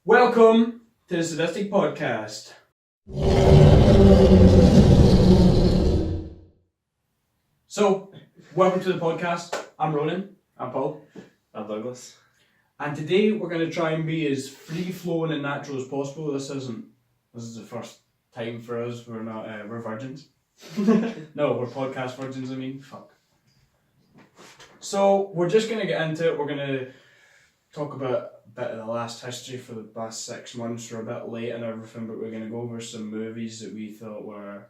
Welcome to the Sadistic podcast. So, welcome to the podcast. I'm Ronan. I'm Paul. I'm Douglas. And today we're going to try and be as free-flowing and natural as possible. This is the first time for us. We're not, we're virgins. No, we're podcast virgins, I mean. Fuck. So, we're just going to get into it. We're going to talk about a bit of the last history for the past 6 months. We're a bit late and everything, but we're going to go over some movies that we thought were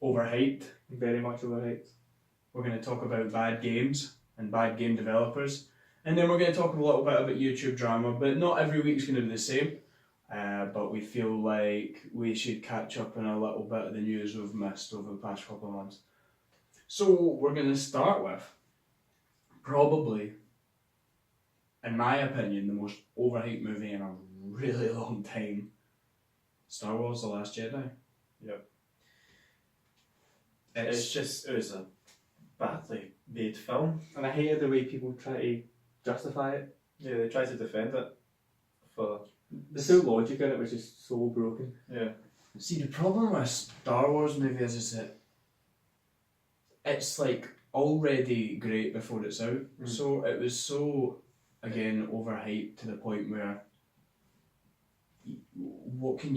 overhyped. Very much overhyped. We're going to talk about bad games and bad game developers. And then we're going to talk a little bit about YouTube drama, but not every week's going to be the same. But we feel like we should catch up on a little bit of the news we've missed over the past couple of months. So we're going to start with probably, in my opinion, the most overhyped movie in a really long time. Star Wars: The Last Jedi. Yep. It was a badly made film. And I hated the way people try to justify it. Yeah, they tried to defend it for... The full logic in it was just so broken. Yeah. See, the problem with Star Wars movies is that it's like already great before it's out. So it was so, again, overhyped to the point where what can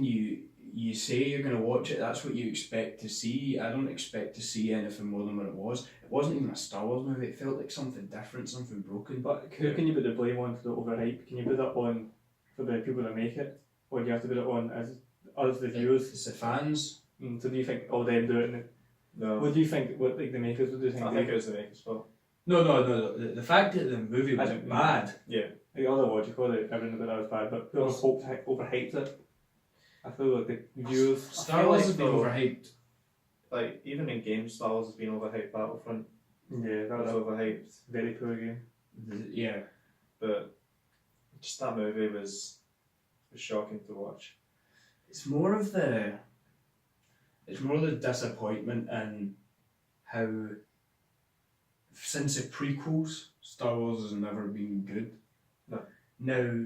you say you're going to watch it? That's what you expect to see. I don't expect to see anything more than what it was. It wasn't even a Star Wars movie. It felt like something different, something broken. But who can you put the blame on for the overhype? Can you put that on for the people that make it? Or do you have to put it on as us, the viewers? It's the fans. So do you think all them do it? No. What do you think, what like the makers, what do you think? I think it was the maker's fault. No. The fact that the movie was bad. Yeah. Like all the logical, everything about that was bad, but whoever overhyped it, I feel like the viewers... Star Wars has been overhyped. Like, even in games, Star Wars has been overhyped. Battlefront Yeah, that was was overhyped. a very poor game. Yeah. But just that movie was shocking to watch. It's more of the disappointment in how since the prequels, Star Wars has never been good. No. Now,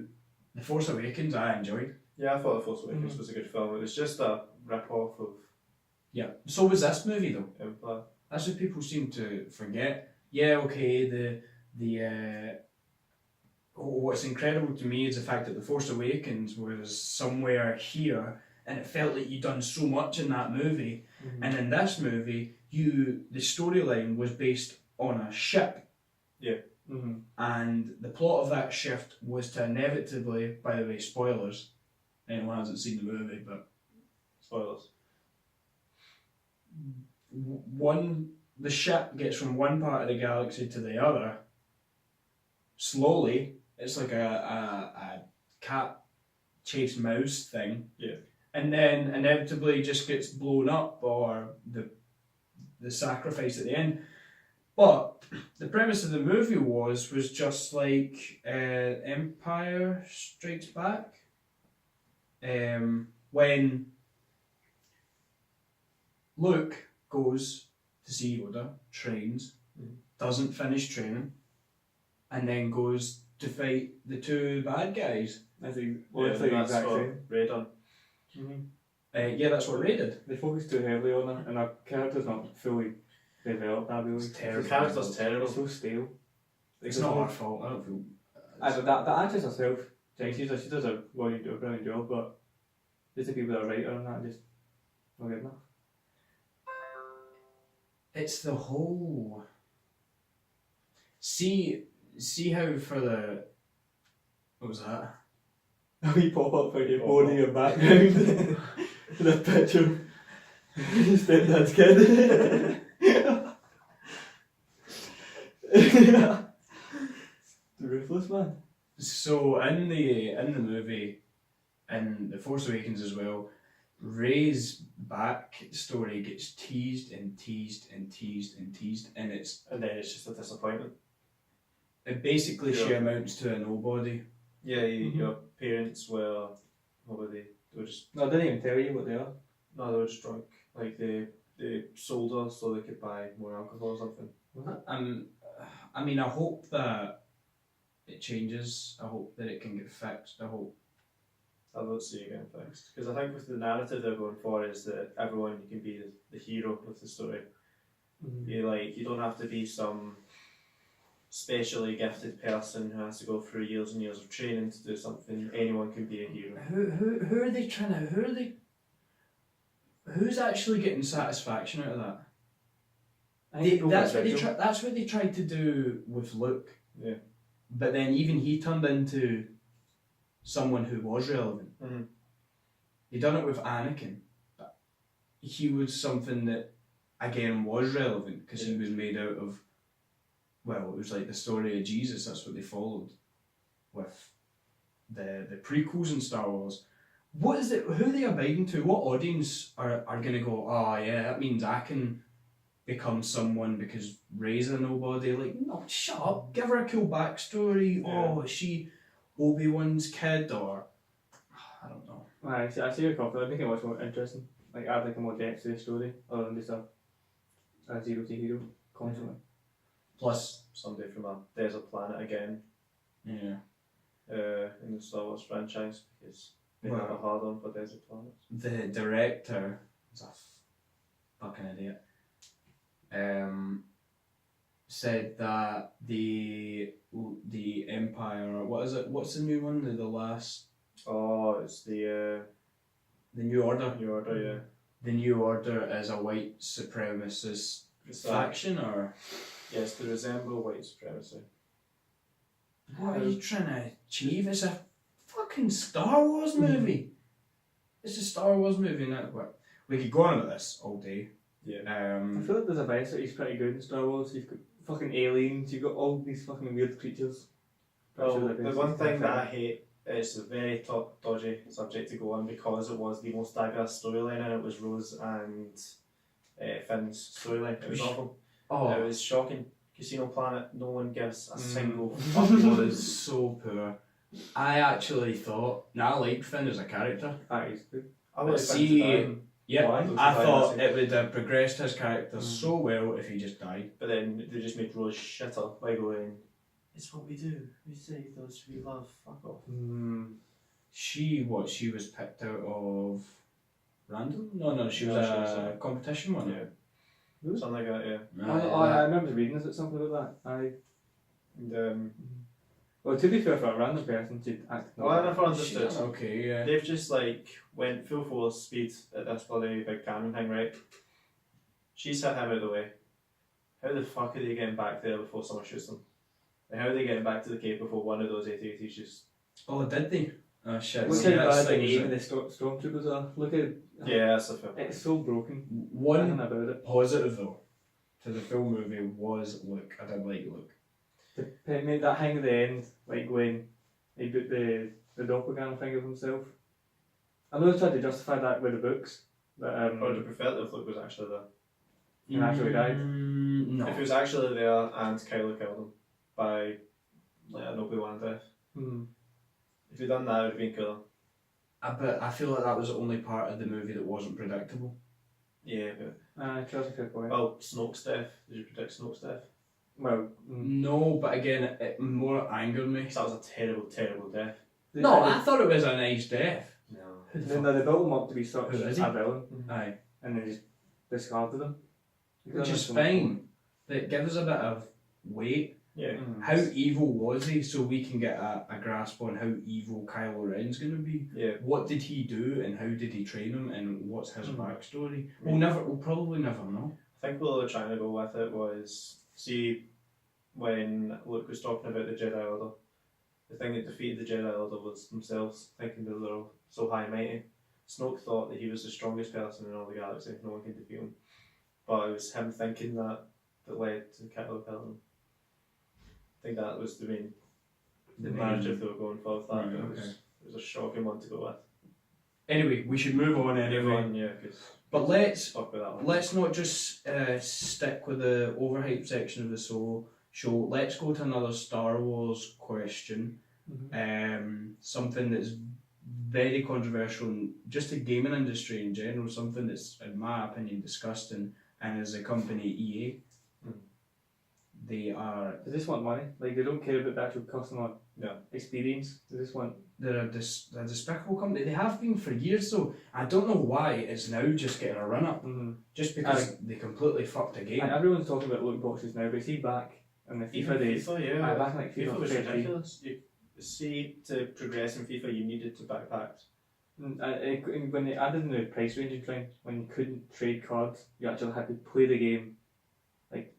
The Force Awakens I enjoyed. Yeah, I thought The Force Awakens was a good film. It was just a rip-off of Yeah. So was this movie though. Empire. That's what people seem to forget. Yeah, okay, what's incredible to me is the fact that The Force Awakens was somewhere here and it felt like you'd done so much in that movie. And in this movie, the storyline was based on a ship. Yeah. And the plot of that shift was to inevitably, by the way, spoilers, anyone hasn't seen the movie, but Spoilers. the ship gets from one part of the galaxy to the other slowly. It's like a cat chase mouse thing. Yeah. And then inevitably just gets blown up, or the sacrifice at the end. But the premise of the movie was just like Empire Strikes Back. When Luke goes to see Yoda, trains, doesn't finish training, and then goes to fight the two bad guys. That's the That's exact what same. Ray done. Yeah, that's what Ray did. They focus too heavily on her, and our character's not fully developed. I really. It's terrible. The character's terrible. It's so stale. It's not our fault. I don't feel. The actress herself, she does a brilliant job, but just the people that are writer and that just not good enough. It's the whole. See how for the. What was that? A wee pop up for your phone in your background. The picture. You spent that kid. The ruthless man. So in the movie, in The Force Awakens as well, Rey's backstory gets teased and teased and teased and teased, and And then it's just a disappointment. basically she amounts to a nobody. Yeah, your parents were, what were they? They were just, No, I didn't even tell you what they are. no, they were just drunk. Like they sold her so they could buy more alcohol or something. I mean, I hope that it changes. I hope that it can get fixed. I hope. I don't see it getting fixed. Because I think with the narrative they're going for is that everyone can be the hero of the story. You don't have to be some specially gifted person who has to go through years and years of training to do something. Anyone can be a hero. Who are they trying to? Who's actually getting satisfaction out of that? That's what they tried to do with Luke. Yeah. But then even he turned into someone who was relevant. Mm-hmm. He done it with Anakin, but he was something that again was relevant because he was made out of. Well, it was like the story of Jesus. That's what they followed with the prequels in Star Wars. What is it? Who are they abiding to? What audience are going to go? Oh yeah, that means I can become someone because Rey's a nobody. Like, no, shut up. Give her a cool backstory. Yeah. Oh, is she Obi-Wan's kid or I don't know. I see your comment. I think it much more interesting. Like add like a more depth to the story other than just a zero to hero constantly. Plus, Somebody from a desert planet again. yeah. In the Star Wars franchise because they have a hard on for desert planets. The director is a fucking idiot. Said that the Empire, what is it? What's the new one? The last. Oh, it's the New Order. New Order, yeah. The New Order is a white supremacist faction, or yes, to resemble white supremacy. what are you trying to achieve? It's a fucking Star Wars movie. It's a Star Wars movie, and that's what we could go on about this all day. Yeah. I feel like there's a diversity is pretty good in Star Wars. You've got fucking aliens, you've got all these fucking weird creatures. Well, the one thing that I hate is a very dodgy subject to go on because it was the most diverse storyline and it was Rose and Finn's storyline. It was awful. Oh, It was shocking. Casino Planet, no one gives a single fuck. fuck. It was so poor. I actually thought. Now I like Finn as a character. That is good. I would See, yeah, Why? I thought it would have progressed his character so well if he just died. But then they just made Rose shitter by going, it's what we do. We save those we love. Fuck off. She was picked out of random? No, she was No, she was a competition one. Yeah. Something like that, yeah. I remember reading this at something like that. And, Well, to be fair, for a random person to act. well, I never She understood. done okay, yeah. They've just went full force speed at this bloody big cannon thing, right? She's hit him out of the way. How the fuck are they getting back there before someone shoots them? And how are they getting back to the cave before one of those AT-ATs just... Oh, did they? Oh shit. Look See, how that's bad the things aim that- of the stormtroopers are. Look at Yeah, that's a fair point. it's so broken. One Nothing about it. positive though to the film movie was Luke. I did like Luke. Made that hang at the end, like when he put the doppelganger thing of himself. I know they tried to justify that with the books, but I would have preferred if Luke was actually there. He actually died. No. If he was actually there and Kylo killed him by an Obi-Wan death. If he'd done that, it would have been cooler. But I feel like that was the only part of the movie that wasn't predictable. Yeah, but... That's a fair point. Well, Snoke's death. Did you predict Snoke's death? Well, No, but again, it more angered me. Because that was a terrible, terrible death. No, I thought it was a nice death. No. Then they built him up to be such Who is he? a villain, Aye. and then just discarded him. Which is fine. But it gives a bit of weight. Yeah. How evil was he, so we can get a grasp on how evil Kylo Ren's going to be. Yeah. What did he do, and how did he train him, and what's his backstory? Mm. We'll probably never know. I think what they were trying to go with it was, see, when Luke was talking about the Jedi Order, the thing that defeated the Jedi Order was themselves, thinking that they were so high and mighty. Snoke thought that he was the strongest person in all the galaxy, no one can defeat him. But it was him thinking that led to Kylo killing him. I think that was the main narrative they were going for with that. Right, It was a shocking one to go with. Anyway, we should move on anyway. Everyone, yeah, because But let's talk about that one. Let's not just stick with the overhyped section of the show. Let's go to another Star Wars question. Something that's very controversial in just the gaming industry in general. Something that's, in my opinion, disgusting, and is the company EA. They are. They just want money. Like, they don't care about the actual customer experience. They just want. They're a despicable company. They have been for years, though. I don't know why it's now just getting a run up. Just because they completely fucked the game. Everyone's talking about loot boxes now, but see back in the FIFA days. FIFA, yeah. Back in like FIFA was 13. ridiculous. You see, to progress in FIFA, you needed to buy packs. When they added in the price ranging thing, when you couldn't trade cards, you actually had to play the game. Like,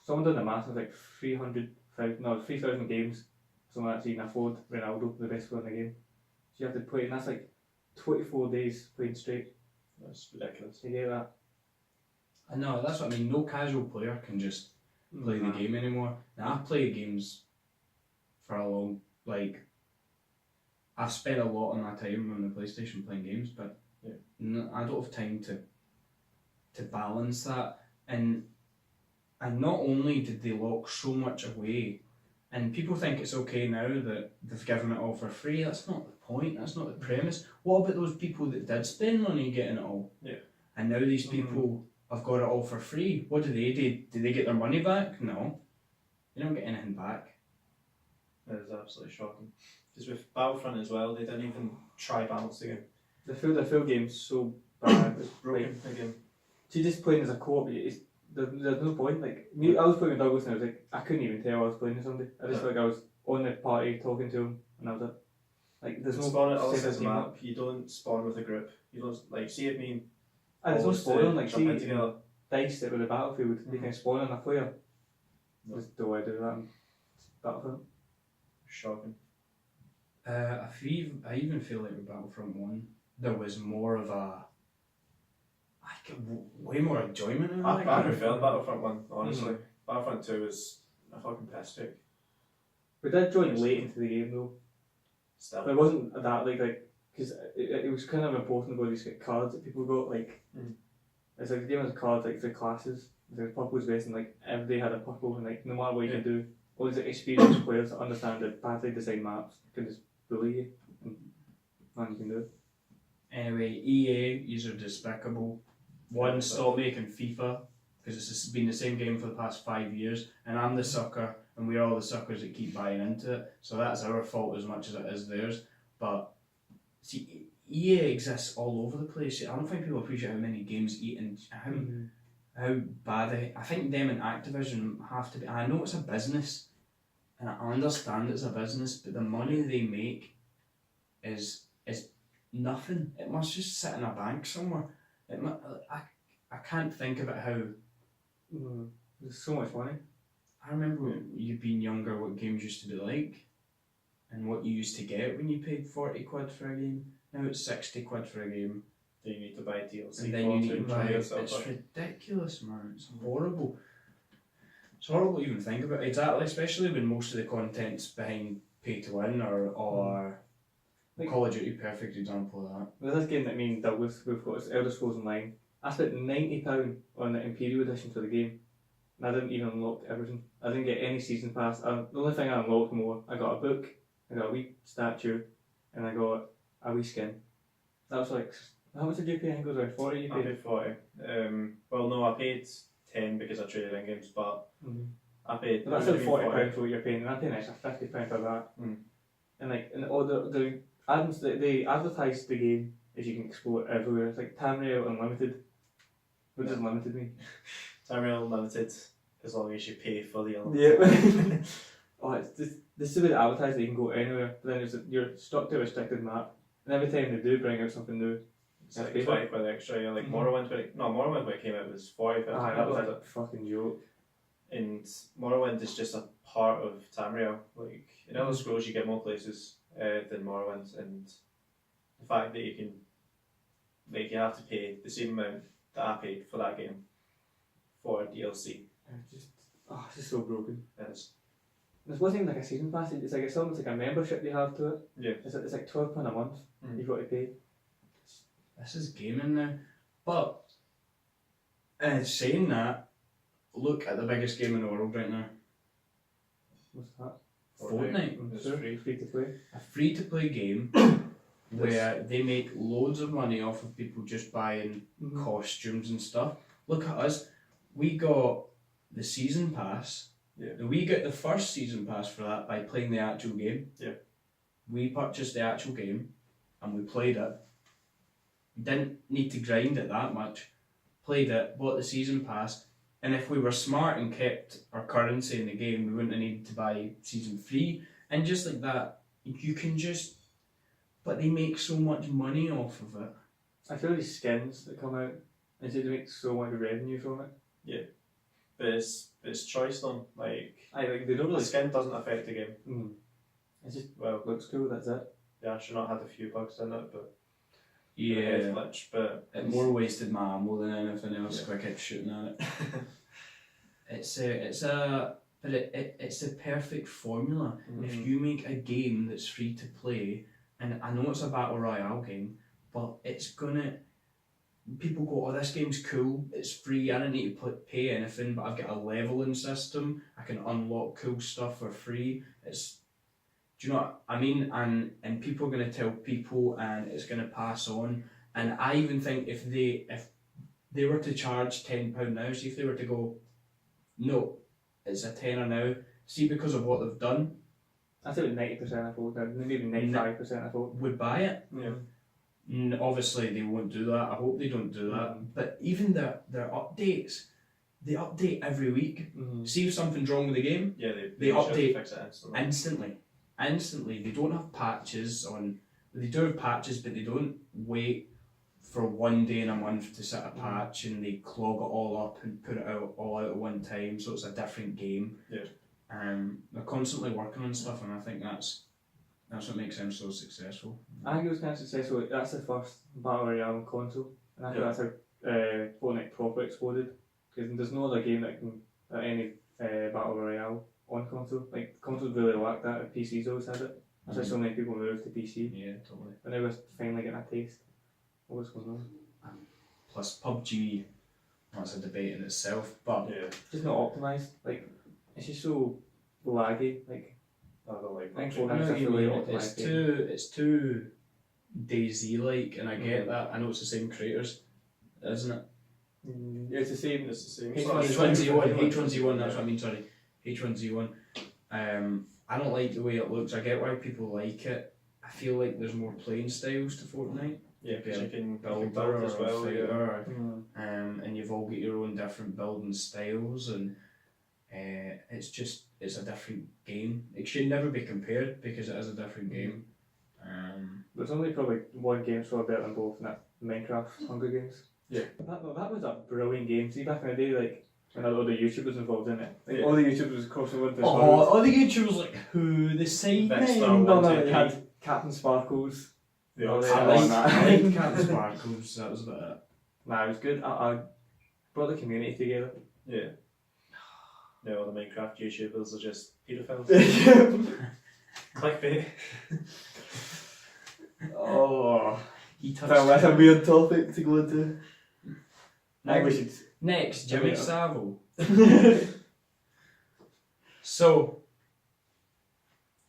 someone done the math, it was like 3,000 games. Someone actually can afford Ronaldo, the best player in the game. So you have to play, and that's like 24 days playing straight. That's ridiculous. You get that? I know, that's what I mean. No casual player can just play the game anymore. Now, I've played games for a long, like, I've spent a lot of my time on the PlayStation playing games, but I don't have time to balance that. And not only did they lock so much away, and people think it's okay now that they've given it all for free. That's not the point, that's not the premise. What about those people that did spend money getting it all? Yeah. And now these people have got it all for free. What do? Did they get their money back? No. They don't get anything back. That is absolutely shocking. Because with Battlefront as well, they didn't even try balance the game. The full game's so bad. It's broken again. See, just playing as a co-op, there's no point. Like, me, I was playing with Douglas and I was like, I couldn't even tell I was playing with somebody. I just felt like I was on the party talking to him, and that was it. Like, there's no spawn it also separate as a team map. up. You don't spawn with a group. You don't, like, see if me And there's no spawning, like, see, together. dice that with the Battlefield, they can spawn on a player. Just the way I do that in Battlefront. Shocking. I even feel like with Battlefront 1, there was more of a. I get way more enjoyment in it. I prefer Battlefront 1, honestly. Battlefront 2 was a fucking piss take. We did join late into the game though. Still. It wasn't that like because it was kind of important to just get cards that people got like. It's like the game has cards like for classes. The purple's best, and like everybody had a purple, and like no matter what you can do, all these experienced players that understand the badly designed maps can just bully you, and nothing you can do. Anyway, EA, these are despicable. One, stop making FIFA, because it's been the same game for the past 5 years, and I'm the sucker, and we're all the suckers that keep buying into it, so that's our fault as much as it is theirs. But see, EA exists all over the place. I don't think people appreciate how many games eat and how bad I think them and Activision have to be. I know it's a business, and I understand it's a business, but the money they make is nothing. It must just sit in a bank somewhere. I can't think about how. There's so much money. I remember you being younger, what games used to be like, and what you used to get when you paid 40 quid for a game. Now it's 60 quid for a game. Then you need to buy DLC. And then you need to buy it. It's ridiculous, man. It's horrible. It's horrible to even think about. Exactly, especially when most of the content's behind pay to win or like, Call of Duty, perfect example of that. There's this game that me and Douglas, we've got, it's Elder Scrolls Online. I spent £90 on the Imperial Edition for the game, and I didn't even unlock everything. I didn't get any season pass. The only thing I unlocked more, I got a book, I got a wee statue, and I got a wee skin. That was like, how much did you pay? I think it was like 40 you I paid 40. Well, no, I paid 10 because I traded in games, but I paid. But that's like £40 for what you're paying, and I paid an extra £50 for that. And like, and all the items that they advertised the game as you can explore it everywhere. It's like Tamriel Unlimited. What does unlimited mean? Tamriel Unlimited, as long as you pay for the unlimited. Yeah. Oh, it's this is the way they advertise that you can go anywhere, but then you're stuck to a restricted map. And every time they do bring out something new, it's like 20 quid extra. Yeah, like Morrowind, Morrowind when it came out was 40 quid. That was like a fucking joke. And Morrowind is just a part of Tamriel. Like in Elder Scrolls, you get more places than Morrowind, and the fact that you can, like, you have to pay the same amount that I paid for that game for DLC. It's just so broken. It is. It wasn't even like a season pass. It's almost like a membership you have to it. Yeah. It's like £12 a month. You've got to pay. This is gaming now, but saying that, look at the biggest game in the world right now. What's that? Fortnite. It's free to play. A free-to-play game where they make loads of money off of people just buying costumes and stuff. Look at us. We got the season pass Yeah. Now, we get the first season pass for that by playing the actual game. Yeah. We purchased the actual game and we played it. Didn't need to grind it that much. Played it, bought the season pass, and if we were smart and kept our currency in the game, we wouldn't have needed to buy season 3. And just like that, you can just. But they make so much money off of it. I feel these skins that come out, and they make so much revenue from it. But it's choice though. Like They don't the really. skin doesn't affect the game. Mm. It just Well, looks cool. That's it. the astronaut had a few bugs in it, but Yeah. head glitch, but It more wasted my ammo than anything else. Yeah. Quick kept shooting at it. It's the perfect formula. If you make a game that's free to play, and I know it's a battle royale game, but it's gonna. People go, oh, this game's cool. It's free. I don't need to pay anything, but I've got a leveling system. I can unlock cool stuff for free. Do you know what I mean? And people are gonna tell people, and it's gonna pass on. And I even think if they were to charge £10 now, see if they were to go, no, it's a tenner now. See, because of what they've done, I think 90% of folk, maybe 95% of folk. would buy it. yeah. Obviously, they won't do that. I hope they don't do that. But even their updates, they update every week. See if something's wrong with the game, Yeah, They should update fix it instantly. instantly. They don't have patches on. They do have patches, but they don't wait for one day in a month to set a patch and they clog it all up and put it all out at one time. So it's a different game. Yeah. They're constantly working on stuff, and I think that's what makes them so successful. I think it was kind of successful. That's the first Battle Royale on console. And I think that's how Fortnite proper exploded. Because there's no other game that can, any Battle Royale on console. Like, consoles really lacked that, and PCs always had it. That's why so many people moved to PC. Yeah, totally. And now we're finally getting a taste of what's going on. Plus PUBG, that's a debate in itself, but Yeah. Just not optimised. Like, it's just so laggy. Like, I don't like I think PUBG. Fortnite- I know what you really mean. optimised It's too DayZ like, and I get that. I know it's the same creators, isn't it? it's the same. It's the same. H1Z1, H1Z1. That's what I mean. Sorry, H1Z1. I don't like the way it looks. I get why people like it. I feel like there's more playing styles to Fortnite. Yeah, because you can Builder build as or well. Yeah. fighter, Mm. and you've all got your own different building styles, and it's a different game. It should never be compared because it is a different game. There's only probably one game so better than both, and that's Minecraft Hunger Games. Yeah. That was a brilliant game. See, back in the day, like, when a lot of the YouTubers involved in it. Like, Yeah. all the YouTubers crossing over the all the YouTubers like who the side Vexter men. one. No, you had Captain Sparkles. The Oh, odds yeah. I are like on that. I like Captain Sparkles. That was about it. Nah, it was good. I brought the community together. Yeah. No, all the Minecraft YouTubers are just paedophiles. Clickbait. Oh, He touched. that's a weird topic to go into. I think we should. Next, Jimmy Yeah. Savile. So,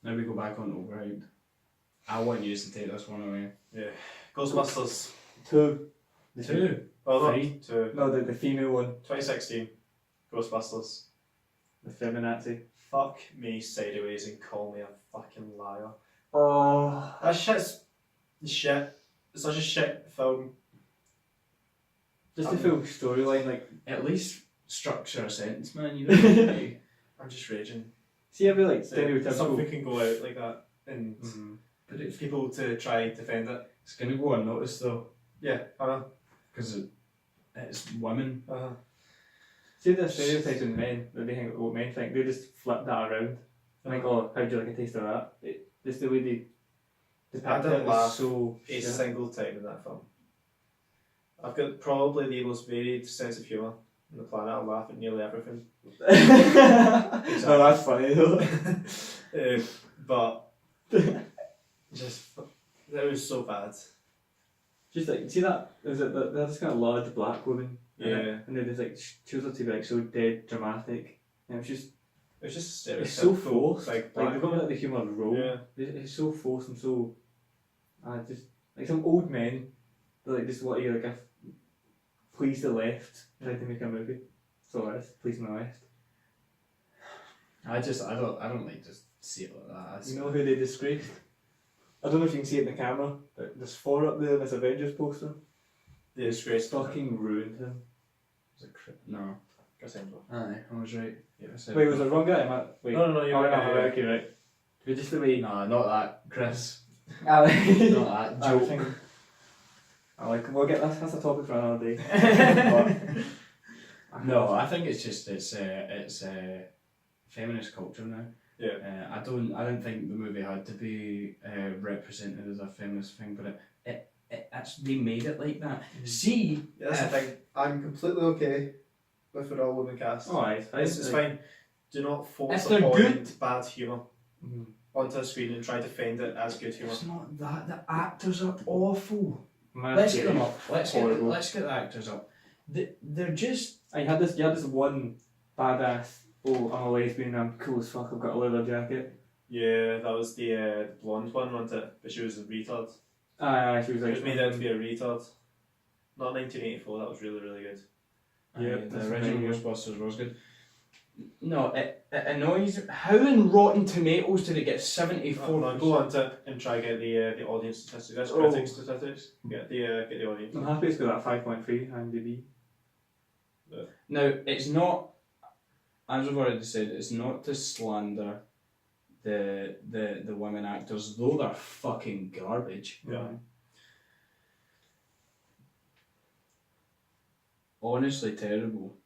now we go back on overhyped. I want you to take this one away. Yeah. Ghostbusters. 2. Two. Well, not Three. 2. No, the female one. 2016. Ghostbusters. The feminazi. Fuck me sideways and call me a fucking liar. Oh. That shit's shit. It's such a shit film. Just the full storyline, like. At least structure a sentence, man. You know. I'm just raging. See, every like Something stereotypical. can go out like that and But it's people to try and defend it. gonna go unnoticed though, Yeah, because it's women. See the stereotypes in men that they think what men think, they just flip that around. I think, oh, how'd you like a taste of that? Just the way they I depict didn't it laugh is so a shit. single time in that film. I've got probably the most varied sense of humour on the planet. I laugh at nearly everything. No, that's funny though. But just that was so bad. Just like, see that? There's this kind of large black woman. Yeah. And then there's like, chose her to be like so dead dramatic. And it's just, It was just it's so stereotypical, forced. Like Like, black they've got woman. like the humour role. Yeah. It's so forced and so, just, like some old men, they're like, just what you like, please the left, tried to make a movie. So it's pleasing the left. I don't like to see it like that. You know who they disgraced? I don't know if you can see it in the camera, but there's 4 up there in this Avengers poster. The disgrace. Fucking ruined him. Was it no. Chris Hemsworth. Aye, I was right. Yeah. Wait, was it the wrong guy? Wait. No, you're Oh, right. no, right, okay, right. You're just the way. No, not that, Chris. I Not that was joke. thinking. We'll get that's a topic for another day. No, I think it's just it's feminist culture now. Yeah. I don't think the movie had to be represented as a feminist thing, but they made it like that. See, Yeah, that's the thing. I'm completely okay with an all-woman cast. Oh, it's fine. It's fine. Do not force If they're upon good- bad humour Mhm. onto a screen and try to defend it as good humour. it's not that. The actors are awful. Man, Let's get yeah. them up. Let's Horrible. get the actors up. They're just. And you had this one badass. Oh, I'm a lesbian. I'm cool as fuck. I've got a leather jacket. Yeah, that was the blonde one, wasn't it? But she was a retard. Aye, she was It like. was made out to be a retard. Not 1984, that was really, really good. Yeah, The that's original very good. Ghostbusters was good. No, it annoys. How in Rotten Tomatoes did it get 74%? No, go on to and try get the audience statistics. That's Oh. critic statistics. Get the audience. I'm happy it's got that 5.3 IMDb. Now, it's not, as I've already said, it's not to slander the women actors, though they're fucking garbage. Yeah. Honestly terrible.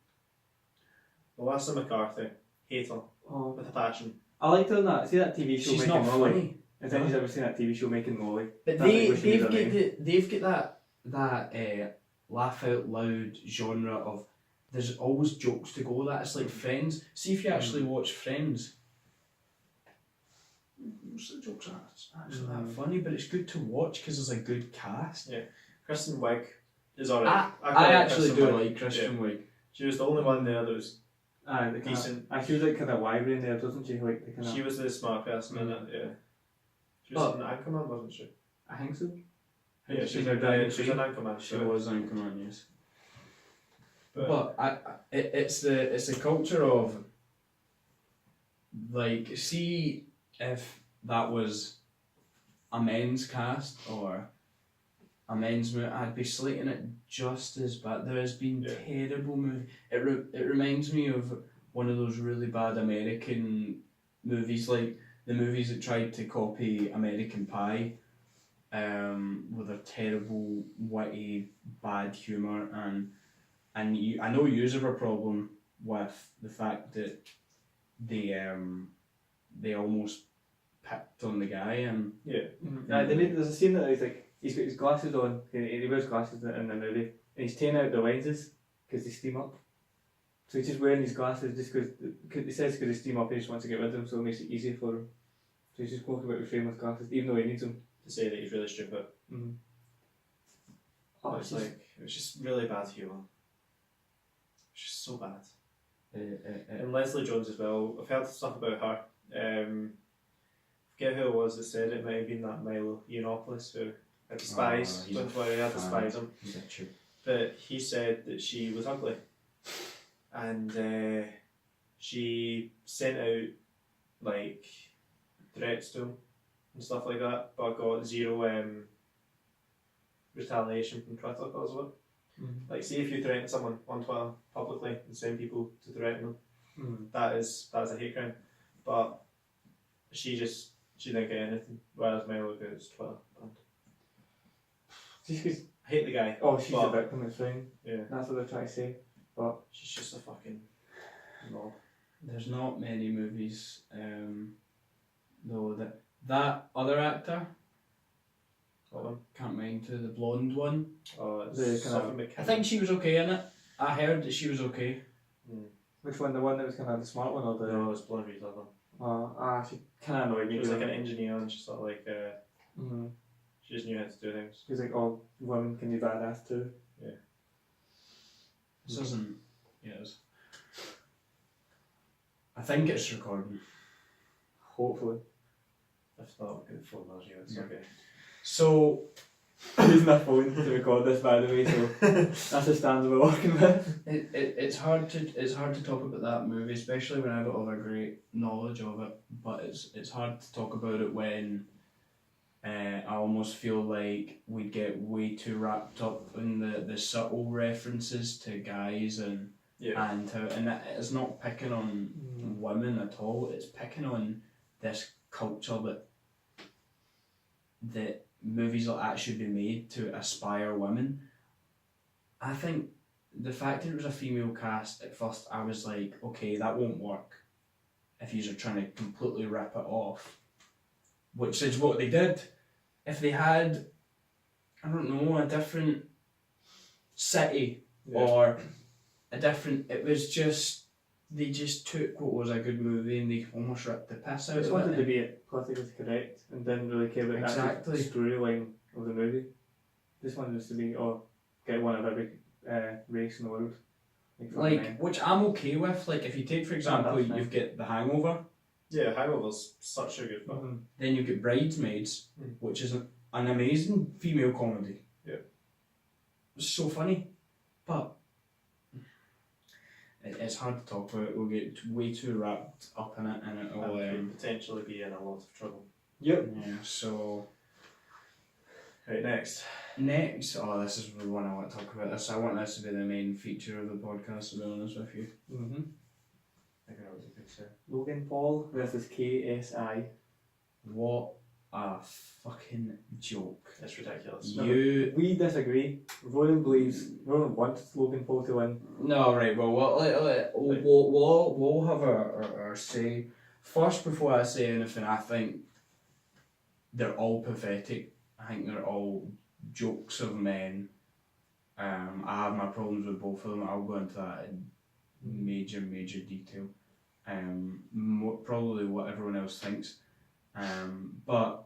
Melissa McCarthy, hate her Oh, with a passion. I liked her in that. See that TV show She's Making not Molly? funny. Has anyone ever seen that TV show Making Molly? But That's like what she they've was got they've got that laugh out loud genre of there's always jokes to go with that. It's like Friends. See if you actually watch Friends. Most of the jokes aren't actually that funny, but it's good to watch because there's a good cast. Yeah. Kristen Wiig is alright. I actually do like Kristen Wiig. She was the only one there that was Aye, the decent. She was like kind of wiry in there, doesn't she? Like the kind of. She was the smart person in it, yeah. She was an Anchorman, wasn't she? I think so. Yeah, She's she a was Dragon she was an Anchorman. She was Anchorman, yes. But It's the culture of like, see if that was a men's cast or a men's movie, I'd be slating it just as bad. There has been terrible movies. It reminds me of one of those really bad American movies, like the movies that tried to copy American Pie, with their terrible, witty, bad humour, and I know you have a problem with the fact that they almost picked on the guy and yeah. There's a scene that he's got his glasses on. He wears glasses in the movie, and he's taking out the lenses because they steam up. So he's just wearing his glasses just because he says because they steam up, he just wants to get rid of them, so it makes it easier for him. So he's just walking about with frameless glasses, even though he needs them. To say that he's really stupid. Mm. Oh, it was just really bad humour. It's just so bad. And Leslie Jones as well. I've heard stuff about her. Forget who it was that said it. Might have been that Milo Yiannopoulos who I despise. he's Don't worry, I despise him. But he said that she was ugly, and she sent out like threats to him and stuff like that, but got zero retaliation from Twitter because of it. Like, see if you threaten someone on Twitter publicly and send people to threaten them, that is a hate crime. But she didn't get anything, whereas Milo gets Twitter banned. Just because. I hate the guy. Oh, she's but, a victim, it's fine. Yeah. That's what they're trying to say. But she's just a fucking knob. There's not many movies, though that other actor, What one? can't mind who, the blonde one. Oh, it's The kind Sophie of- McKinnon. I think she was okay in it. I heard that she was okay. which one? The one that was kind of the smart one or the? No, it's blonde retard. She kind of annoyed me. She was like an engineer and she's sort of like she just knew how to do things. She's like, oh, women can be badass too. This isn't. Yes. I think it's recording. Hopefully. If not, we can phone those, yeah, it's Yeah. okay. So, using a phone to record this, by the way, so that's the standard we're working with. It's hard to talk about that movie, especially when I don't have a great knowledge of it. But it's hard to talk about it when I almost feel like we get way too wrapped up in the subtle references to guys and that it's not picking on women at all. It's picking on this culture that movies like that should be made to aspire women. I think the fact that it was a female cast at first, I was like, okay, that won't work if you're trying to completely rip it off, which is what they did. If they had, I don't know, a different city or a different, it was just, they just took what was a good movie and they almost ripped the piss out I just of wanted it. to be politically correct and didn't really care about Exactly. the storyline of the movie. Just wanted us to be, get one of every race in the world. Which I'm okay with. Like, if you take, for example, that's nice. you've got The Hangover, Yeah, Hangover's such a good film. then you've got Bridesmaids, which is an amazing female comedy. Yeah. It's so funny. But it's hard to talk about. We'll get way too wrapped up in it and it'll... And could potentially be in a lot of trouble. Yep. Yeah, so... Right, next. Next, this is the one I want to talk about. I want this to be the main feature of the podcast, to be honest with you. I think that was a good say. Logan Paul versus KSI. What a fucking joke. It's ridiculous. You... We disagree. Ronan wants Logan Paul to win. No, right, well, we'll have our say. First, before I say anything, I think they're all pathetic. I think they're all jokes of men. I have my problems with both of them. I'll go into that in major detail. Probably what everyone else thinks. But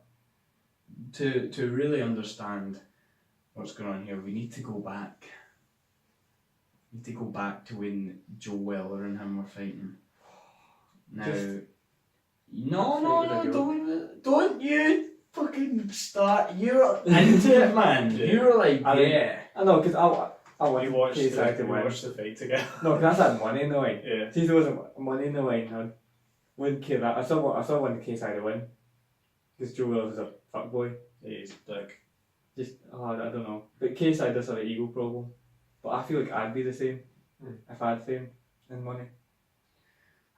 to really understand what's going on here, we need to go back. We need to go back to when Joe Weller and him were fighting. Now, don't you fucking start. You're into it, man. Yeah. You're like, yeah. I know, because I want We watched KSI to we win. watched the fight together. No, because that's had money in the line. Yeah. See, if there wasn't money in the line, I wouldn't care that. I still want KSI to win. Because Joe Weller's a fuckboy. He's a dick. I don't know. But KSI does have an ego problem. But I feel like I'd be the same if I had fame and money.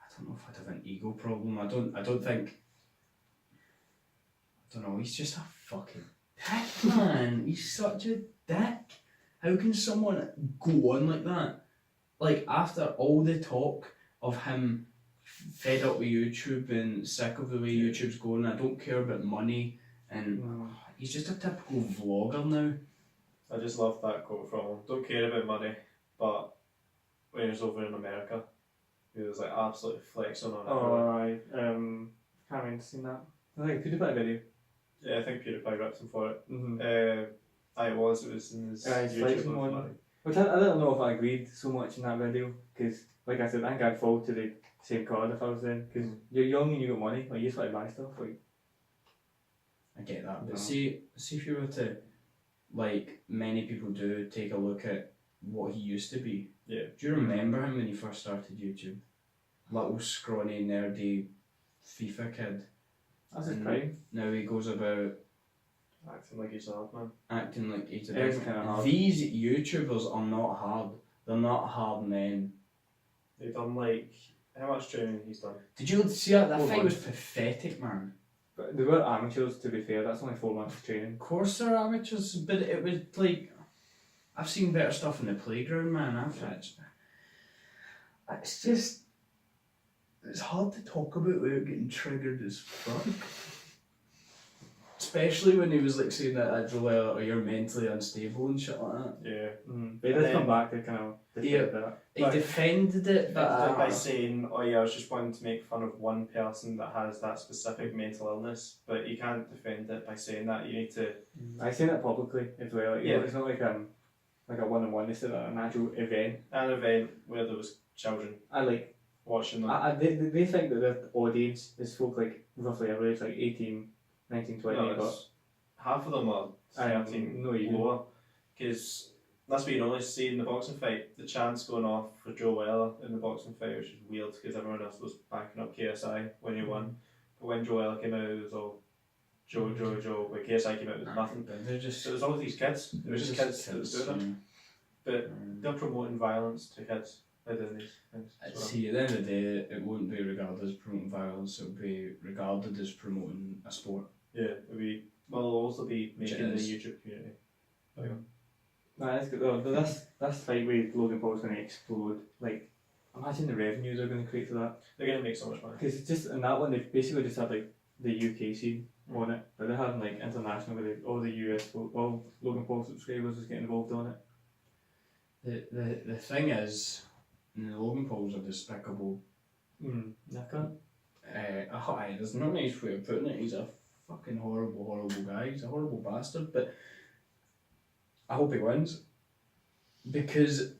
I don't know if I'd have an ego problem. I don't think. I don't know. He's just a fucking dick, man. He's such a dick. How can someone go on like that? Like, after all the talk of him fed up with YouTube and sick of the way YouTube's going, I don't care about money, and he's just a typical vlogger now. I just love that quote from him. Don't care about money, but when he was over in America, he was like absolutely flexing on everyone. Can't remember seeing that. I think PewDiePie video. Yeah, I think PewDiePie ripped him for it. Mm-hmm. It was in his he's YouTube flexing with on- money. Which I don't know if I agreed so much in that video, because, like I said, I think I'd fall to the same card if I was there, because you're young and you got money, like, you just want to buy stuff, like... I get that, but No. see if you were to, like many people do, take a look at what he used to be. Yeah. Do you remember him when he first started YouTube? Little scrawny, nerdy FIFA kid. That's his And prime. Now he goes about Acting like he's a hard man. acting like he's a It is big kinda hard. These YouTubers are not hard. They're not hard men. They've done like how much training he's done. Did you see that? That Hold fight on. was pathetic, man. But they were amateurs, to be fair, that's only 4 months of training. Of course they're amateurs, but it was like, I've seen better stuff in the playground, man. It's just, it's hard to talk about without getting triggered as fuck. Especially when he was like saying that or you're mentally unstable and shit like that. Yeah. But he And did come then- back to kind of defend that. He But- defended it, but by saying, oh yeah, I was just wanting to make fun of one person that has that specific mental illness, but you can't defend it by saying that. You need to. I seen it publicly as well, like, Yeah. it's not like a one-on-one, it's an actual event. An event where there was children I like, watching them. they think that the audience is folk like roughly average, like 18, 19, 20, No, but it's half of them are 13 no, you lower. Because that's what you normally see in the boxing fight. The chant's going off for Joe Weller in the boxing fight, which is weird because everyone else was backing up KSI when he won. But when Joe Weller came out, it was all Joe. When KSI came out, it was nothing. But they're just. So it was all these kids. It was just kids that was doing it. But they're promoting violence to kids by doing these things. See, at the end of the day, it won't be regarded as promoting violence. It will be regarded as promoting a sport. Yeah, it'll also be making the YouTube community. Nah, that's good. Well, this fight with Logan Paul's going to explode. Like, imagine the revenue they're going to create for that. They're going to make so much money. Because it's just in that one, they've basically just had like the UK scene on it, but they're having like international with all the US, all Logan Paul subscribers is getting involved on it. The thing is, Logan Paul's a despicable. Nicker. There's no nice way of putting it. He's a fucking horrible guy. He's a horrible bastard. But I hope he wins, because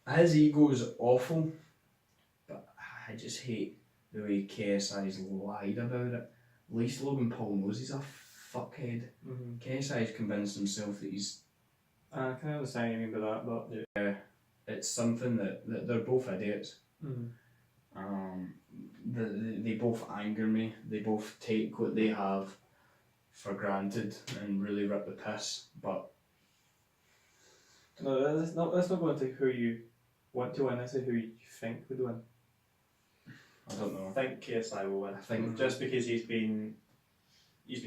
his ego is awful. But I just hate the way KSI's lied about it. At least Logan Paul knows he's a fuckhead. KSI's convinced himself that he's. I can understand what you mean by that, but it's something that they're both idiots. They both anger me. They both take what they have for granted and really rip the piss. But no, let's not go into who you want to win. Let's say who you think would win. I don't know. I think KSI will win. I think just because he's been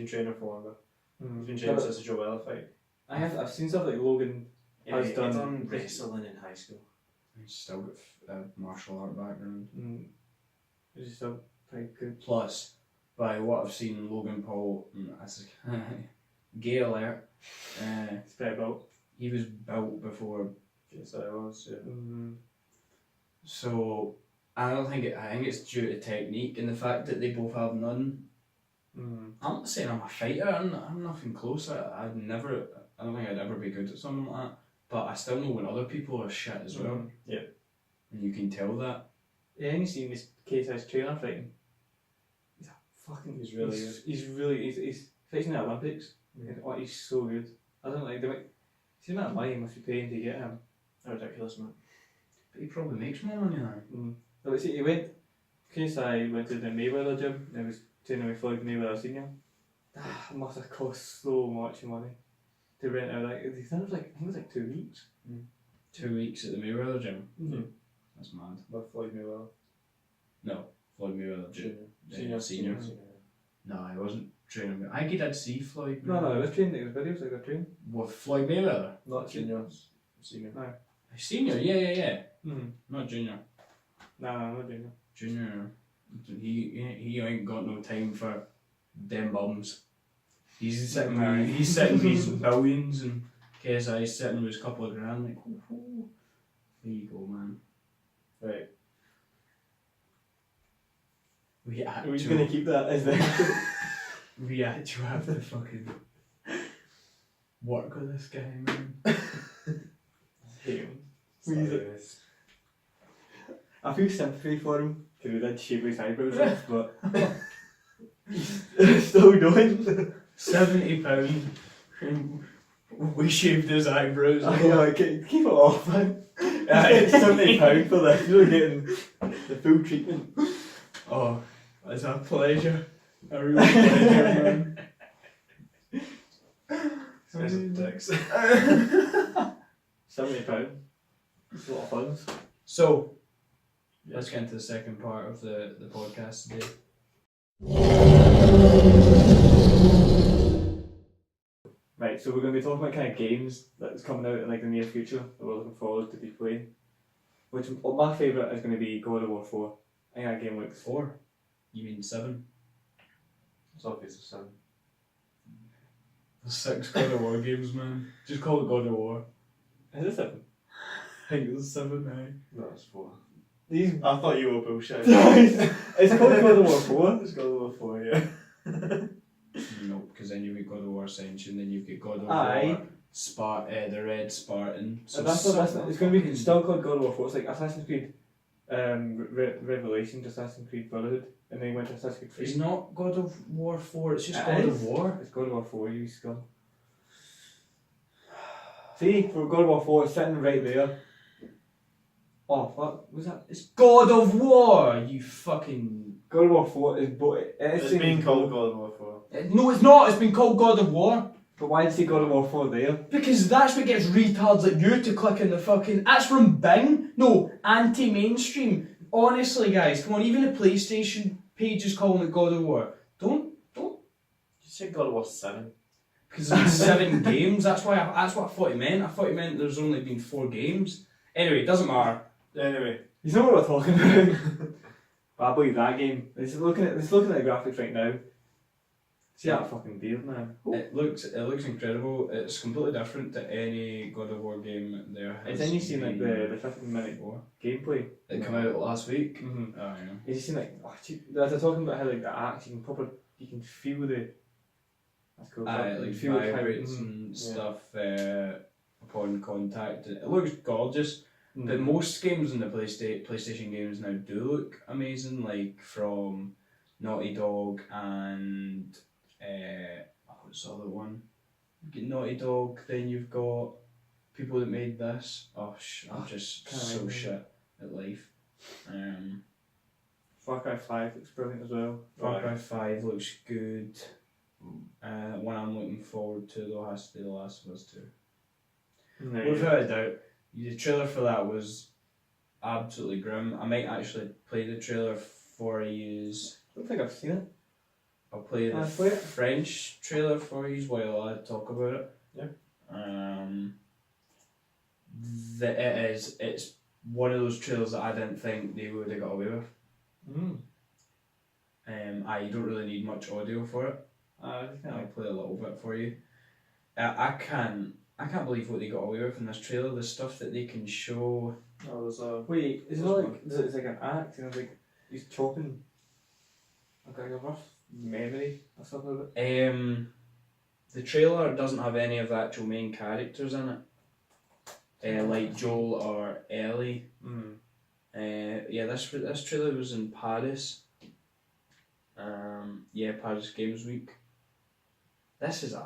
training for longer. He's been training since the Joe Weller fight. I've seen stuff like Logan has done wrestling in high school. he's still got a martial art background. He's still pretty good. Plus, by what I've seen, Logan Paul, that's gay alert. He's pretty built. He was built before. Yes, I was. Yeah. So I don't think I think it's due to technique and the fact that they both have none. I'm not saying I'm a fighter. I'm nothing close. I don't think I'd ever be good at something like that. But I still know when other people are shit as well. Yeah. And you can tell that. Yeah, and you seen this KSI's trainer fighting. He's a fucking. He's really good. He's fighting in the Olympics. Oh, he's so good. I don't like the. See the amount of money you must be paying to get him. Ridiculous, man. But he probably makes more money now. But see, KSI went to the Mayweather gym and was training with Floyd Mayweather Senior. That must have cost so much money to rent out. Like, I think it was like 2 weeks. 2 weeks at the Mayweather gym. That's mad. With Floyd Mayweather. No, Floyd Mayweather Senior. Senior. No, I wasn't training. I think he did see Floyd. No, he was training. It was videos like a train. With Floyd Mayweather. Not Senior. Senior. No. Senior, yeah. Not junior. No, not junior. Junior, he ain't got no time for them bums. He's sitting with his billions and KSI's sitting with his couple of grand. Like, there you go, man. Right. Are we going to keep that as the... We actually have to fucking work with this guy, man. I feel sympathy for him because we did shave his eyebrows off, but he's still doing. £70. We shaved his eyebrows. Keep it off, man. It's £70 for this. You're getting the full treatment. Oh, it's a pleasure. A real pleasure, man. £70. It's a lot of funds. So, let's get into the second part of the podcast today. Right, so we're going to be talking about kind of games that's coming out in like the near future that we're looking forward to be playing. Which my favourite is going to be God of War 4. I think that game looks... 4? You mean 7? It's obviously 7. There's 6 God of War games, man. Just call it God of War. Is it 7? I think there's 7 now. No, it's 4. I thought you were bullshit. It's called God of War 4? It's God of War 4, yeah. No, because then you've got God of War Ascension, then you've got God of Aye. War, the Red Spartan. So that's not, it's going to be still called God of War 4. It's like Assassin's Creed Revelations, Assassin's Creed Brotherhood, and then went to Sadistic 3. It's not God of War 4, it's just It God is. of War. It's God of War 4, you scum. See, for God of War 4, it's sitting right there. Oh, what was that? It's God of War, you fucking... God of War 4 is It's been called God of War 4. No, it's not, it's been called God of War. But why did you say God of War 4 there? Because that's what gets retards like you to click in the fucking... That's from Bing. No, anti-mainstream. Honestly, guys, come on, even the PlayStation page is calling it God of War. Don't. You said God of War 7. Because there's 7 games, that's what I thought he meant. I thought he meant there's only been 4 games. Anyway, it doesn't matter. Anyway. You know what we're talking about. But I believe that game. It's looking at the graphics right now. See that fucking beard, man. It looks incredible. It's completely different to any God of War game there has. It's then you seen like the 15-minute before. gameplay. It came out last week. Mm-hmm. Oh yeah. You seen like they're talking about how like the axe you can feel the. That's cool. Like feel it vibrates and stuff upon contact. It looks gorgeous. Mm. But most games in the PlayStation games now do look amazing. Like from Naughty Dog and what's the other one? You get Naughty Dog. Then you've got people that made this. I'm just so remember. shit at life. Far Cry 5 looks brilliant as well. Far Cry 5 looks good. One I'm looking forward to though has to be The Last of Us 2. Without a doubt, the trailer for that was absolutely grim. I might actually play the trailer for you. I don't think I've seen it. I'll play the Play it. French trailer for you while I talk about it. Yeah. It's one of those trailers that I didn't think they would have got away with. Mm. You don't really need much audio for it. I'll play a little bit for you. I can't believe what they got away with in this trailer. The stuff that they can show. Oh, there's a... Wait, is it not like it's like an act? You know, like he's chopping. Like a rough memory or something of it. The trailer doesn't have any of the actual main characters in it. Like Joel or Ellie. Mm. This trailer was in Paris. Paris Games Week. This is a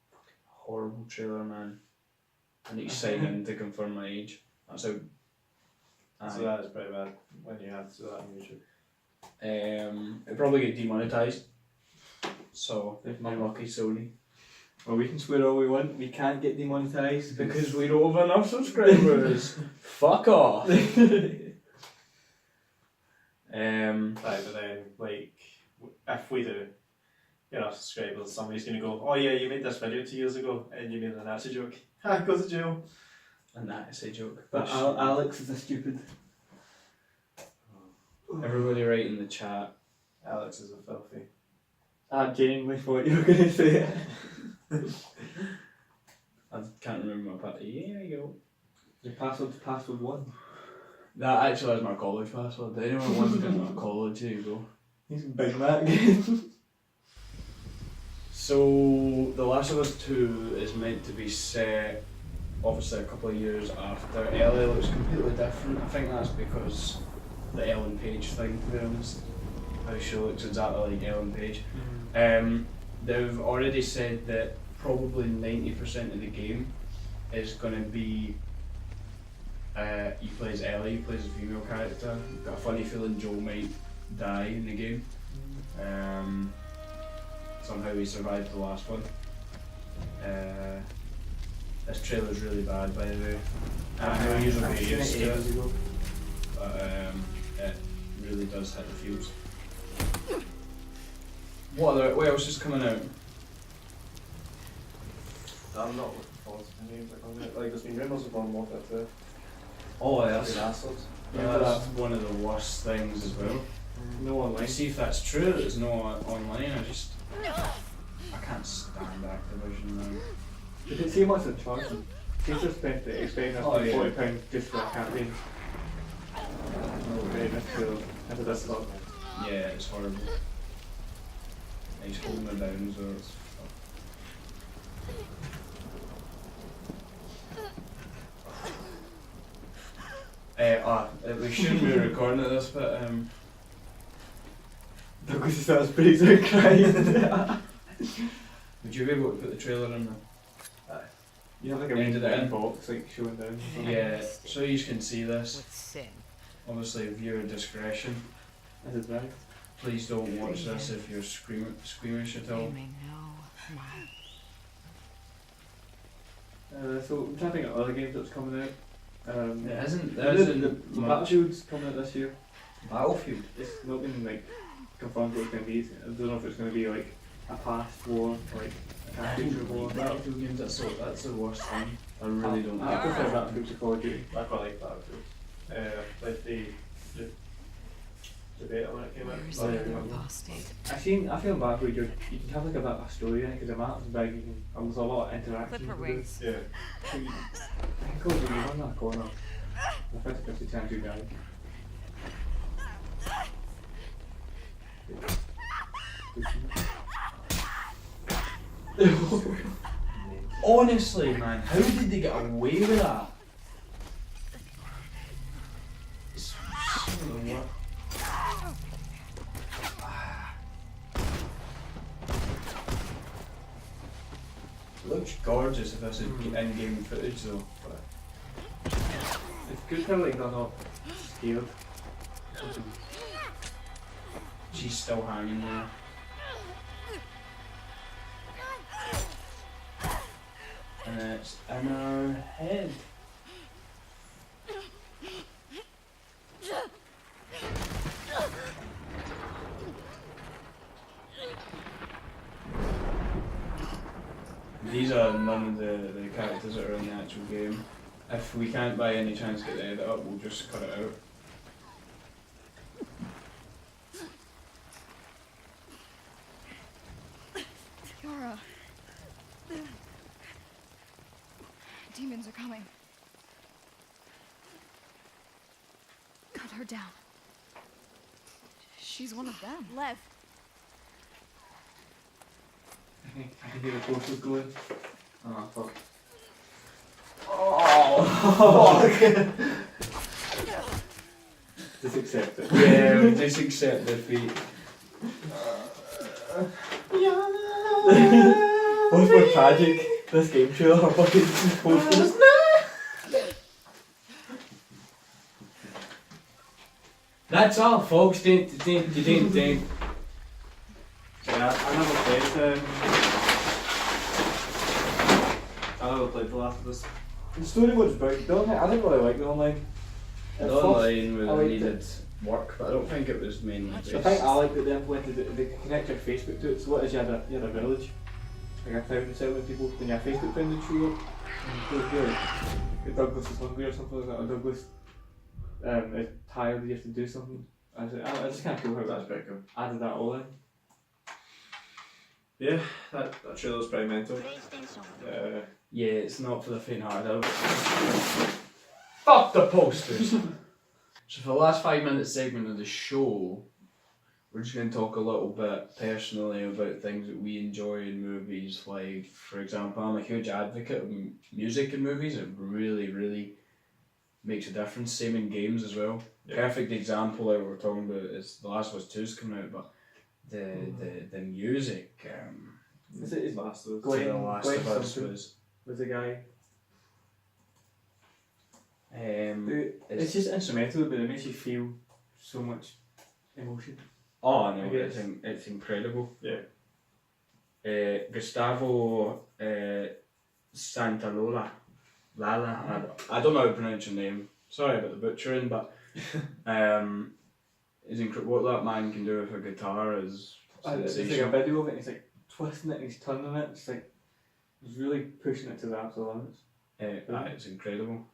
fucking horrible trailer, man. I need to sign in to confirm my age. That's how. So that is pretty bad when you have to do that on YouTube. It'll probably get demonetised. So, unlucky Sony. Well, we can swear all we want. We can't get demonetised Because we don't have enough subscribers. Fuck off. Right, but then, like, if we do get our subscribers, somebody's going to go, oh yeah, you made this video 2 years ago, and you made an Nazi joke. Ha, go to jail. And that is a joke. But Alex is a stupid. Everybody write in the chat. Alex is a filthy. I genuinely thought you were going to say it. I can't remember my password. Yeah, you go. Your password's password 1. That actually is my college password. Anyone wants to get my college, here you go. He's Big Mac. So, The Last of Us 2 is meant to be set obviously a couple of years after. Ellie looks completely different. I think that's because the Ellen Page thing, to be honest. How she looks exactly like Ellen Page. They've already said that probably 90% of the game is going to be you play as Ellie, you play as a female character. Got a funny feeling Joel might die in the game. Somehow he survived the last one. This trailer's really bad, by the way. I know you'll be used to it, but it really does hit the feels. What else is coming out? I'm not looking forward to the names that come out. Like, there's been rumours of Modern Warfare 2. Oh, That's assholes. that's one of the worst things as well. No online. Let's see if that's true. There's no online. I can't stand Activision now. You can see how much they're charging. Seems to spend expecting us to pay £40 just for a campaign. Okay, that's this lot. Yeah, it's horrible. He's holding it down as well. We shouldn't be recording at this, but Douglas starts breathing and crying. Would you be able to put the trailer in there? You have like a Ended it red in. box like showing down. or something. Yeah, so you can see this. With sin. Obviously, viewer discretion. This is right. Please don't watch this if you're squeamish at all. They may know my So I'm trying to think of other games that's coming out. It isn't. the, There isn't the much. Battlefield's coming out this year. Battlefield. It's not been like confirmed what it's going to be. I don't know if it's going to be like a past war or like a future war. Battlefield games. That's the worst thing. I really don't. I prefer Battlefield to Call of Duty. I quite like Battlefield. Like the beta when it came out. Where's Oh, yeah, the yeah. apostate? I feel in Battlefield you can have like a bit of a story in it because the map's big. You can, there's a lot of interaction. Clip her with it. wings. Yeah. I can go to the one that corner. The 50 times you die. Honestly, man, how did they get away with that? It's so what? It looks gorgeous if this is in-game footage though. It's good to like they're not scared. She's still hanging there. And it's in her head. These are none of the characters that are in the actual game. If we can't by any chance get the edit up, we'll just cut it out. Yara. Demons are coming. Cut her down. She's one of them. Lev. I can hear the posters going. Oh fuck. Oh, Just accept it. yeah, we just accept defeat. What's more tragic? This game trailer or fucking posters? That's all, folks. Ding. Yeah, I never played. I never played The Last of Us. The story was great. I didn't really like the online. At The first, online I really liked needed work, but I don't think it was mainly I based. think I liked that they implemented it. They connect your Facebook to it. So what is you had a village, like 1,000 people, then your Facebook friend would show up. And you're like, Douglas is hungry or something like that. Or Douglas is tired. You have to do something. I just kind of cool how That's that pretty cool. added that all in. Yeah, that trailer's pretty mental. Yeah, it's not for the faint-hearted. Fuck the posters! So for the last 5 minute segment of the show, we're just going to talk a little bit personally about things that we enjoy in movies. Like, for example, I'm a huge advocate of music in movies. It really, really makes a difference. Same in games as well. Yeah. Perfect example that we're talking about is The Last of Us 2's coming out, but the music Is it is Last of Us. to Glenn- The Last Glenn of Us something. was the guy. It's it's just instrumental, but it makes you feel so much emotion. oh no, I guess. it's incredible. Yeah. Gustavo Santalola, I don't know how to pronounce your name. Sorry about the butchering, but what that man can do with a guitar is It's like a sensational. video of it and he's like twisting it and he's turning it. It's like he's really pushing it to the absolute limits. It's incredible.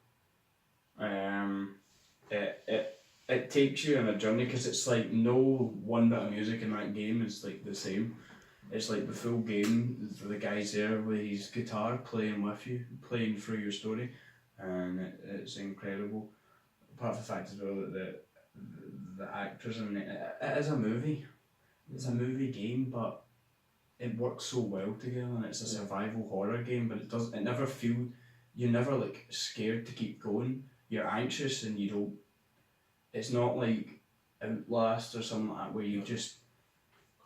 It takes you on a journey because it's like no one bit of music in that game is like the same. It's like the full game. The guy's there with his guitar playing with you, playing through your story, and it's incredible. Apart from the fact as well that the actors in it is a movie. It's a movie game, but it works so well together, and it's a survival horror game. But it never feel. You're never like scared to keep going. You're anxious and you don't. It's not like Outlast or something like that where you just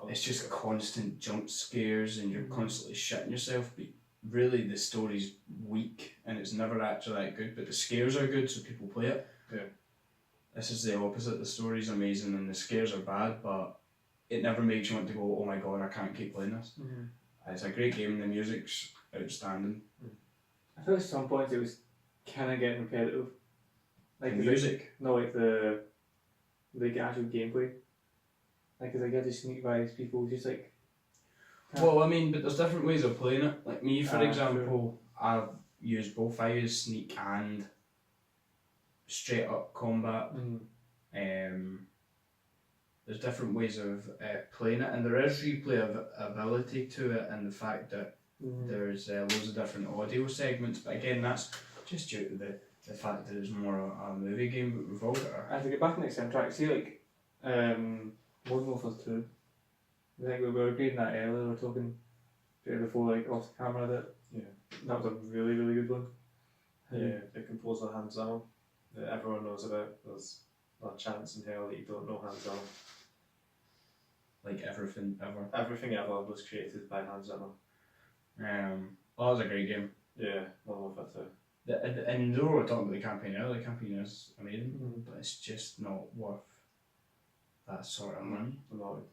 it's just constant jump scares and you're constantly shitting yourself, but really the story's weak and it's never actually that good, but the scares are good so people play it. Yeah. This is the opposite. The story's amazing and the scares are bad, but it never makes you want to go, oh my god, I can't keep playing this. It's a great game, the music's outstanding. I feel at some points it was kind of getting repetitive. The the music? No, like the actual gameplay. Like, as I get to sneak by these people, just like. Well, I mean, but there's different ways of playing it. Like me, for Ah, example, I've used both. I use sneak and straight up combat. There's different ways of playing it, and there is replayability to it, and the fact that there's loads of different audio segments. But again, that's just due to the fact that it's more a movie game. But we've all got our. As we get back to the soundtrack, see, like, Modern Warfare 2. I think we were agreeing that earlier, we were talking before, like, off the camera, that that was a really, really good one. Yeah, the composer Hans Zimmer that everyone knows about. There's not a chance in hell that you don't know Hans Zimmer. Like everything ever. Everything ever was created by Hans Zimmer. That was a great game. Yeah, Modern Warfare 2. And though we're talking about the campaign earlier, the campaign is amazing, but it's just not worth that sort of money. No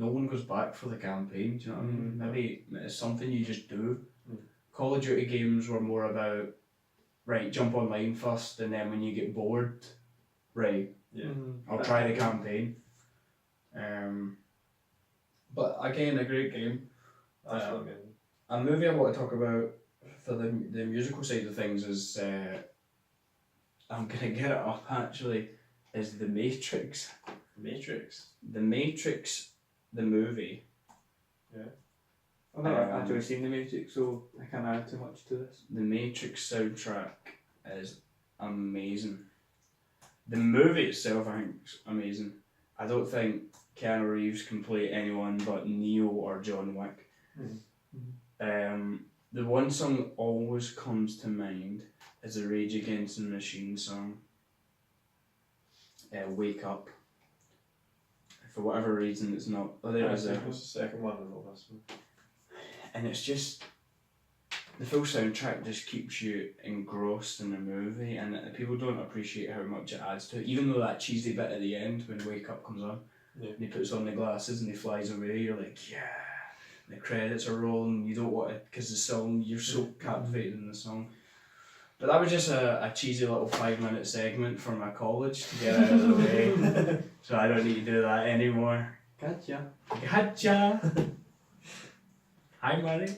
one goes back for the campaign, do you know what I mean? Maybe it's something you just do. Call of Duty games were more about, right, jump online first, and then when you get bored, right, I'll try the campaign. But again, a great game. A movie I want to talk about for the musical side of things is, I'm going to get it up actually, is The Matrix. The Matrix, the movie. Yeah. I've never actually seen The Matrix, so I can't add too much to this. The Matrix soundtrack is amazing. The movie itself, I think, is amazing. I don't think Keanu Reeves can play anyone but Neo or John Wick. The one song that always comes to mind is the Rage Against the Machine song, Wake Up. For whatever reason, it's not. Oh, there it is. It was the second one and all this one. And it's just, the full soundtrack just keeps you engrossed in the movie, and people don't appreciate how much it adds to it. Even though that cheesy bit at the end when Wake Up comes on, and he puts on the glasses and he flies away, you're like, yeah. The credits are rolling, you don't want it because the song, you're so captivated in the song. But that was just a cheesy little 5-minute segment from my college to get out of the way. So I don't need to do that anymore. Gotcha. Hi, buddy.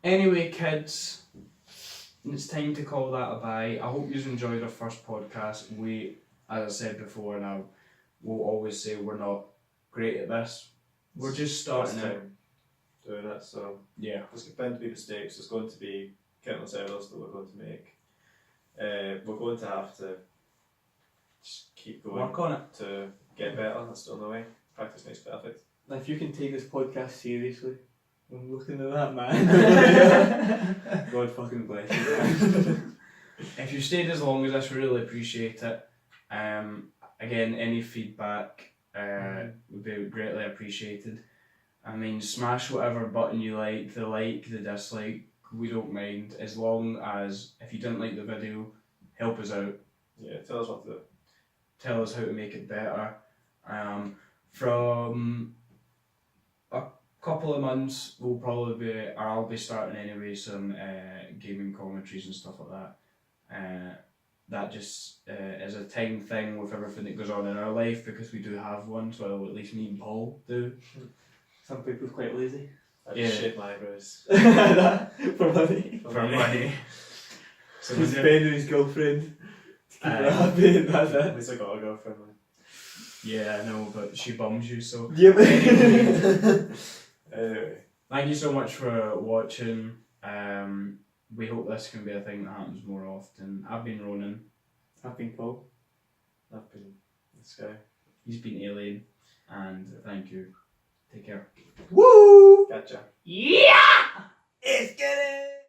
Anyway, kids, it's time to call that a bye. I hope you enjoyed our first podcast. We, as I said before, and I will always say, we're not great at this. We're just starting out doing it, so yeah. There's going to be mistakes. There's going to be countless errors that we're going to make. We're going to have to just keep going. Work on it to get better. That's the only way. Practice makes perfect. Now, if you can take this podcast seriously, I'm looking at that man. God fucking bless you, man. If you stayed as long as this, we really appreciate it. Again, any feedback would be greatly appreciated. I mean, smash whatever button you like, the dislike, we don't mind, as long as if you didn't like the video, help us out. Yeah, tell us what to do. Tell us how to make it better. From a couple of months, we'll probably be, or I'll be starting anyway, some gaming commentaries and stuff like that. That just is a time thing with everything that goes on in our life, because we do have one, so at least me and Paul do. Some people are quite lazy. I just shave my eyebrows. For money. For money. So He's spending his girlfriend to keep her happy, and that's it. At least I got a girlfriend, man. Yeah, I know, but she bums you, so. Yep. Anyway. Thank you so much for watching. We hope this can be a thing that happens more often. I've been Ronan. I've been Paul. I've been this guy. He's been Alien. And thank you. Take care. Woo! Gotcha. Yeah! It's good!